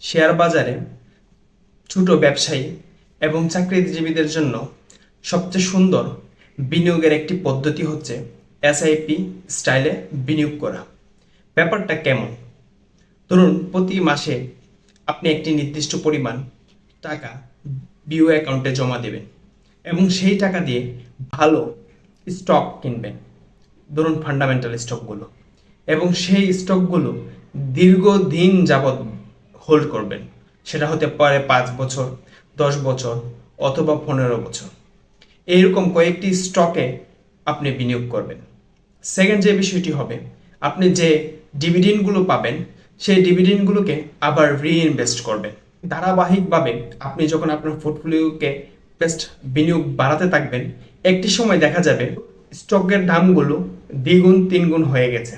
Share বাজারে ছোট ব্যবসায়ী এবং চাকরিজীবীদের জন্য সবচেয়ে সুন্দর বিনিয়োগের একটি পদ্ধতি হচ্ছে এসআইপি স্টাইলে বিনিয়োগ করা। ব্যাপারটা কেমন? ধরুন, প্রতি মাসে আপনি একটি নির্দিষ্ট পরিমাণ টাকা বিও অ্যাকাউন্টে জমা দেবেন এবং সেই টাকা দিয়ে ভালো স্টক কিনবেন, ধরুন ফান্ডামেন্টাল স্টকগুলো, এবং সেই স্টকগুলো দীর্ঘদিন যাবৎ হোল্ড করবেন। সেটা হতে পারে 5 বছর, 10 বছর অথবা 15 বছর। এইরকম কয়েকটি স্টকে আপনি বিনিয়োগ করবেন। সেকেন্ড যে বিষয়টি হবে, আপনি যে ডিভিডেন্ডগুলো পাবেন সেই ডিভিডেন্ডগুলোকে আবার রিইনভেস্ট করবেন। ধারাবাহিকভাবে আপনি যখন আপনার পোর্টফোলিওকে বেস্ট বিনিয়োগ বাড়াতে থাকবেন, একটি সময় দেখা যাবে স্টকের দামগুলো দ্বিগুণ তিনগুণ হয়ে গেছে।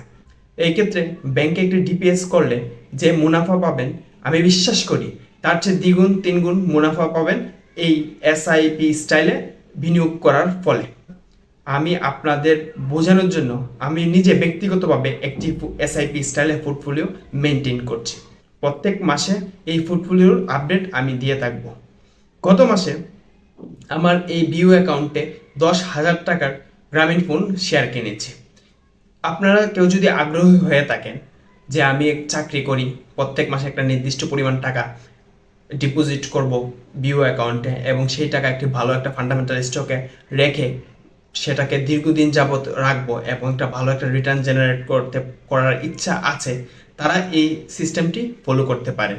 এই ক্ষেত্রে ব্যাংকে একটি ডিপিএস করলে যে মুনাফা পাবেন, আমি বিশ্বাস করি তার চেয়ে দ্বিগুণ তিনগুণ মুনাফা পাবেন এই এসআইপি স্টাইলে বিনিয়োগ করার ফলে। আমি আপনাদের বোঝানোর জন্য আমি নিজে ব্যক্তিগতভাবে একটি এসআইপি স্টাইলে পোর্টফোলিও মেনটেন করছি। প্রত্যেক মাসে এই পোর্টফোলিওর আপডেট আমি দিয়ে থাকব। গত মাসে আমার এই বিও অ্যাকাউন্টে 10,000 টাকার গ্রামীণ ফোন শেয়ার কিনেছি। আপনারা কেউ যদি আগ্রহী হয়ে থাকেন যে আমি এক চাকরি করি, প্রত্যেক মাসে একটা নির্দিষ্ট পরিমাণ টাকা ডিপোজিট করব বিও অ্যাকাউন্টে এবং সেই টাকা একটি ভালো একটা ফান্ডামেন্টাল স্টকে রেখে সেটাকে দীর্ঘদিন যাবৎ রাখবো এবং একটা ভালো একটা রিটার্ন জেনারেট করার ইচ্ছা আছে, তারা এই সিস্টেমটি ফলো করতে পারেন।